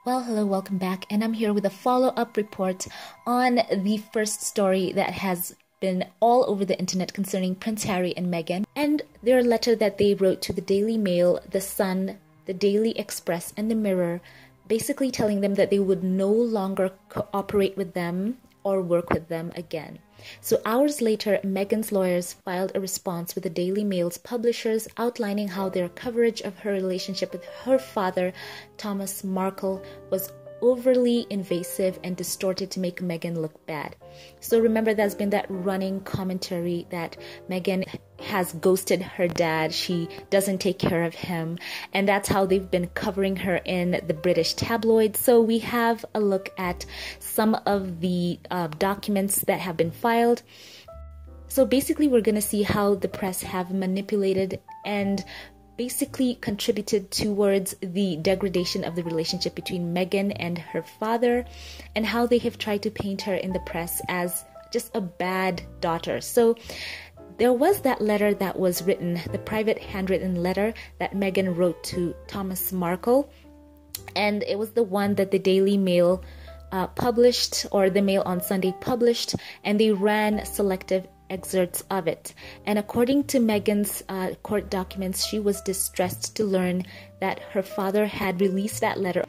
Well, hello, welcome back, and I'm here with a follow-up report on the first story that has been all over the internet concerning Prince Harry and Meghan, and their letter that they wrote to the Daily Mail, the Sun, the Daily Express, and the Mirror, basically telling them that they would no longer cooperate with them or work with them again. So hours later, Meghan's lawyers filed a response with the Daily Mail's publishers outlining how their coverage of her relationship with her father, Thomas Markle, was overly invasive and distorted to make Meghan look bad. So remember, there's been that running commentary that Meghan has ghosted her dad, she doesn't take care of him, and that's how they've been covering her in the British tabloids. So we have a look at some of the documents that have been filed. So basically we're going to see how the press have manipulated and basically contributed towards the degradation of the relationship between Meghan and her father, and how they have tried to paint her in the press as just a bad daughter. So there was that letter that was written, the private handwritten letter that Meghan wrote to Thomas Markle, and it was the one that the Daily Mail published, or the Mail on Sunday published, and they ran selective excerpts of it. And according to Meghan's court documents, she was distressed to learn that her father had released that letter.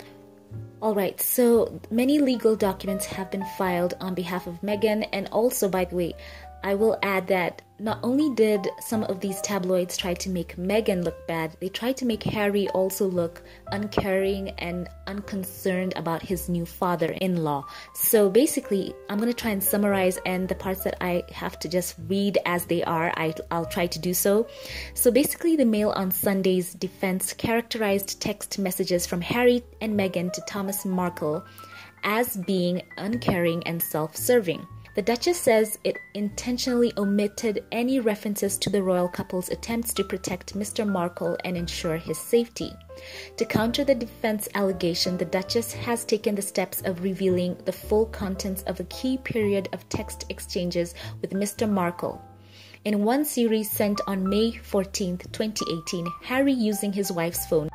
Alright, so many legal documents have been filed on behalf of Meghan, and also, by the way, I will add that not only did some of these tabloids try to make Meghan look bad, they tried to make Harry also look uncaring and unconcerned about his new father-in-law. So basically, I'm going to try and summarize, and the parts that I have to just read as they are, I'll try to do so. So basically, the Mail on Sunday's defense characterized text messages from Harry and Meghan to Thomas Markle as being uncaring and self-serving. The Duchess says it intentionally omitted any references to the royal couple's attempts to protect Mr. Markle and ensure his safety. To counter the defense allegation, the Duchess has taken the steps of revealing the full contents of a key period of text exchanges with Mr. Markle. In one series sent on May 14, 2018, Harry, using his wife's phone,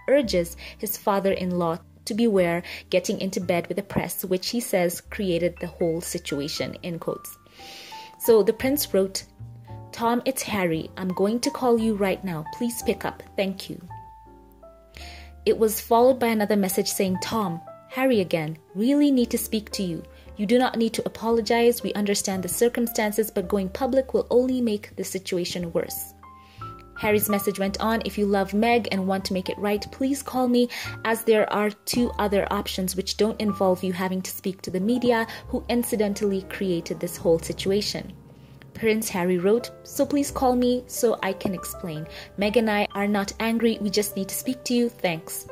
urges his father-in-law to beware getting into bed with the press, which he says created the whole situation, in quotes. So the prince wrote, "Tom, it's Harry. I'm going to call you right now. Please pick up. Thank you." It was followed by another message saying, "Tom, Harry again. Really need to speak to you. You do not need to apologize. We understand the circumstances, but going public will only make the situation worse." Harry's message went on, "If you love Meg and want to make it right, please call me, as there are two other options which don't involve you having to speak to the media, who incidentally created this whole situation." Prince Harry wrote, "So please call me so I can explain. Meg and I are not angry, we just need to speak to you, thanks.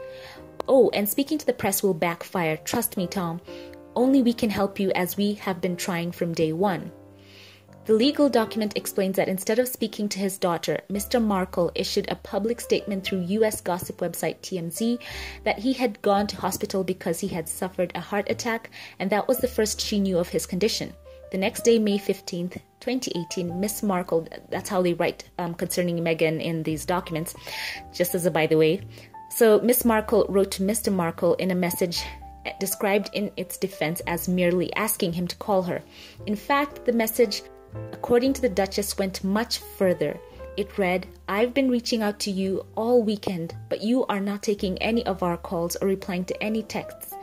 Oh, and speaking to the press will backfire, trust me, Tom. Only we can help you, as we have been trying from day one." The legal document explains that instead of speaking to his daughter, Mr. Markle issued a public statement through US gossip website TMZ that he had gone to hospital because he had suffered a heart attack, and that was the first she knew of his condition. The next day, May 15th, 2018, Miss Markle, that's how they write concerning Meghan in these documents, just as a by the way. So Miss Markle wrote to Mr. Markle in a message described in its defense as merely asking him to call her. In fact, the message, according to the Duchess, went much further. It read, "I've been reaching out to you all weekend, but you are not taking any of our calls or replying to any texts."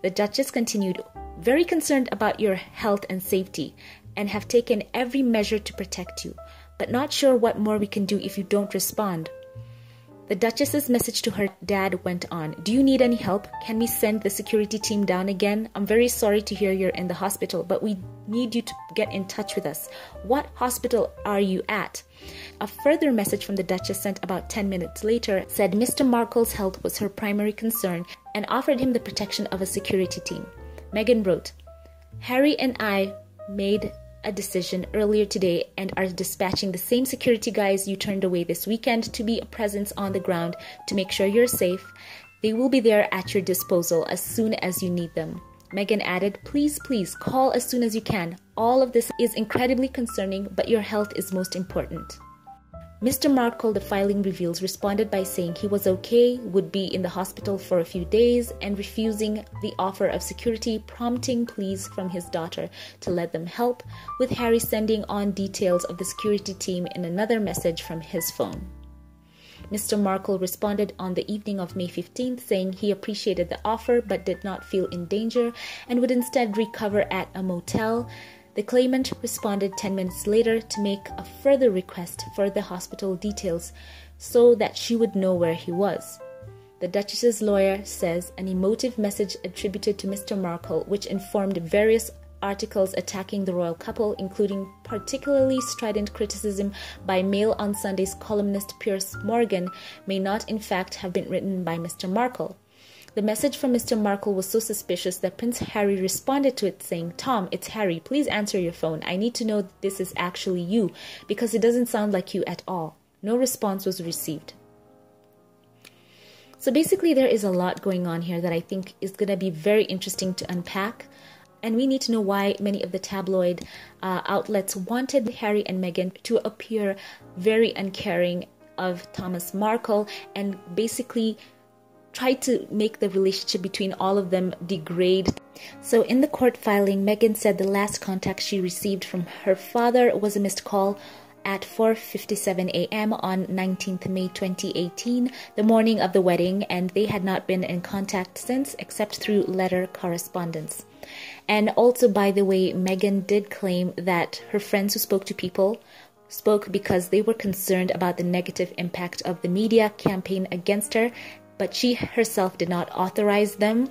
The Duchess continued, "Very concerned about your health and safety, and have taken every measure to protect you, but not sure what more we can do if you don't respond." The Duchess's message to her dad went on, "Do you need any help? Can we send the security team down again? I'm very sorry to hear you're in the hospital, but we need you to get in touch with us. What hospital are you at?" A further message from the Duchess, sent about 10 minutes later, said Mr. Markle's health was her primary concern and offered him the protection of a security team. Meghan wrote, "Harry and I made a decision earlier today and are dispatching the same security guys you turned away this weekend to be a presence on the ground to make sure you're safe. They will be there at your disposal as soon as you need them." Meghan added, please call as soon as you can. All of this is incredibly concerning, but your health is most important." Mr. Markle, the filing reveals, responded by saying he was okay, would be in the hospital for a few days, and refusing the offer of security, prompting pleas from his daughter to let them help, with Harry sending on details of the security team in another message from his phone. Mr. Markle responded on the evening of May 15th, saying he appreciated the offer but did not feel in danger and would instead recover at a motel. The claimant responded 10 minutes later to make a further request for the hospital details so that she would know where he was. The Duchess's lawyer says an emotive message attributed to Mr. Markle, which informed various articles attacking the royal couple, including particularly strident criticism by Mail on Sunday's columnist Piers Morgan, may not in fact have been written by Mr. Markle. The message from Mr. Markle was so suspicious that Prince Harry responded to it saying, "Tom, it's Harry. Please answer your phone. I need to know that this is actually you, because it doesn't sound like you at all." No response was received. So basically there is a lot going on here that I think is going to be very interesting to unpack. And we need to know why many of the tabloid outlets wanted Harry and Meghan to appear very uncaring of Thomas Markle and basically try to make the relationship between all of them degrade. So in the court filing, Meghan said the last contact she received from her father was a missed call at 4:57 a.m. on 19th May 2018, the morning of the wedding, and they had not been in contact since except through letter correspondence. And also, by the way, Meghan did claim that her friends who spoke to people spoke because they were concerned about the negative impact of the media campaign against her, but she herself did not authorize them.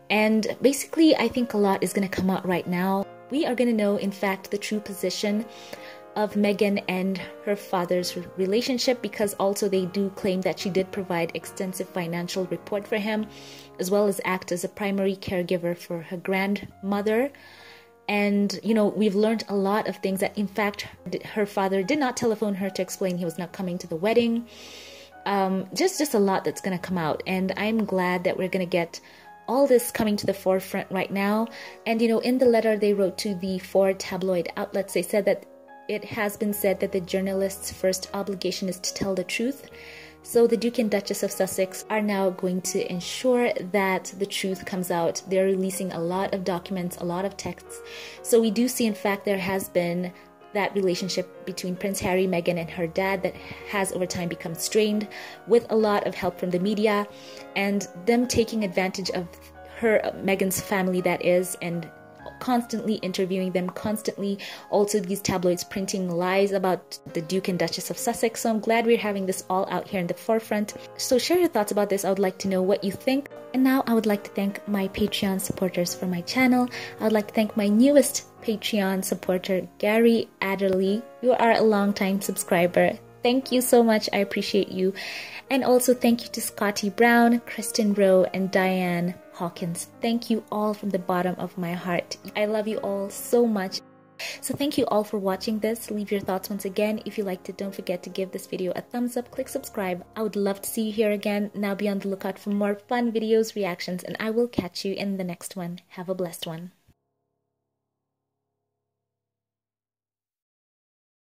And basically, I think a lot is going to come out right now. We are going to know, in fact, the true position of Meghan and her father's relationship, because also they do claim that she did provide extensive financial support for him, as well as act as a primary caregiver for her grandmother. And, you know, we've learned a lot of things that, in fact, her father did not telephone her to explain he was not coming to the wedding. Just a lot that's going to come out. And I'm glad that we're going to get all this coming to the forefront right now. And, you know, in the letter they wrote to the 4 tabloid outlets, they said that it has been said that the journalist's first obligation is to tell the truth. So the Duke and Duchess of Sussex are now going to ensure that the truth comes out. They're releasing a lot of documents, a lot of texts. So we do see, in fact, there has been that relationship between Prince Harry, Meghan, and her dad that has over time become strained, with a lot of help from the media and them taking advantage of her, Meghan's family, that is, and constantly interviewing them, constantly also these tabloids printing lies about the Duke and Duchess of Sussex. So I'm glad we're having this all out here in the forefront. So share your thoughts about this. I would like to know what you think. And now I would like to thank my Patreon supporters for my channel. I would like to thank my newest Patreon supporter, Gary Adderley. You are a long-time subscriber. Thank you so much. I appreciate you. And also thank you to Scotty Brown, Kristen Rowe, and Diane Hawkins. Thank you all from the bottom of my heart. I love you all so much. So thank you all for watching this. Leave your thoughts once again. If you liked it, don't forget to give this video a thumbs up, click subscribe. I would love to see you here again. Now be on the lookout for more fun videos, reactions, and I will catch you in the next one. Have a blessed one.